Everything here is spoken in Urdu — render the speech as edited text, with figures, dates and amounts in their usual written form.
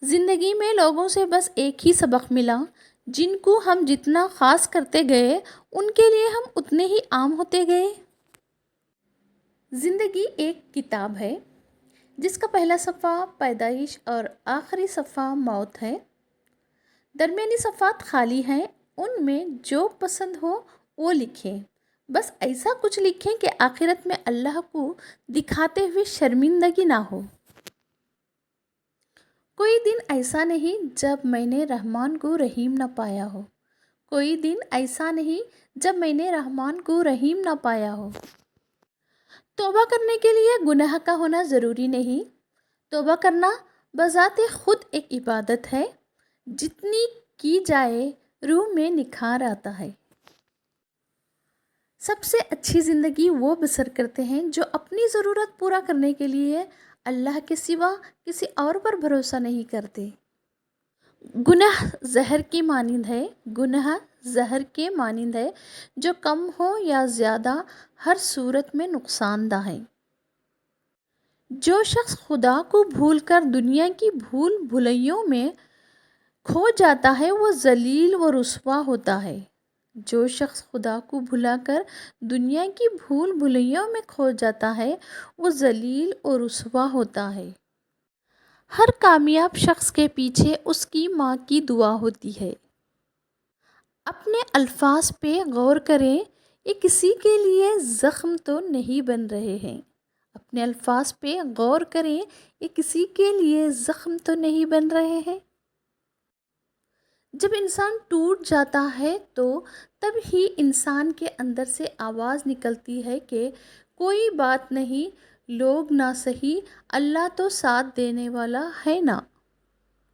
زندگی میں لوگوں سے بس ایک ہی سبق ملا، جن کو ہم جتنا خاص کرتے گئے ان کے لیے ہم اتنے ہی عام ہوتے گئے۔ زندگی ایک کتاب ہے جس کا پہلا صفحہ پیدائش اور آخری صفحہ موت ہے۔ درمیانی صفحات خالی ہیں، ان میں جو پسند ہو وہ لکھیں۔ بس ایسا کچھ لکھیں کہ آخرت میں اللہ کو دکھاتے ہوئے شرمندگی نہ ہو۔ کوئی دن ایسا نہیں جب میں نے رحمان کو رحیم نہ پایا ہو۔ کوئی دن ایسا نہیں جب میں نے رحمان کو رحیم نہ پایا ہو۔ توبہ کرنے کے لیے گناہ کا ہونا ضروری نہیں۔ توبہ کرنا بذات خود ایک عبادت ہے، جتنی کی جائے روح میں نکھار آتا ہے۔ سب سے اچھی زندگی وہ بسر کرتے ہیں جو اپنی ضرورت پورا کرنے کے لیے اللہ کے سوا کسی اور پر بھروسہ نہیں کرتے۔ گناہ زہر کی مانند ہے، گناہ زہر کے مانند ہے، جو کم ہو یا زیادہ ہر صورت میں نقصان دہ ہے۔ جو شخص خدا کو بھول کر دنیا کی بھول بھلائیوں میں کھو جاتا ہے وہ ذلیل و رسوا ہوتا ہے۔ جو شخص خدا کو بھلا کر دنیا کی بھول بھلائیوں میں کھو جاتا ہے وہ ذلیل و رسوا ہوتا ہے۔ ہر کامیاب شخص کے پیچھے اس کی ماں کی دعا ہوتی ہے۔ اپنے الفاظ پہ غور کریں، یہ کسی کے لیے زخم تو نہیں بن رہے ہیں۔ اپنے الفاظ پہ غور کریں، یہ کسی کے لیے زخم تو نہیں بن رہے ہیں۔ جب انسان ٹوٹ جاتا ہے تو تب ہی انسان کے اندر سے آواز نکلتی ہے کہ کوئی بات نہیں، لوگ نہ سہی، اللہ تو ساتھ دینے والا ہے نا۔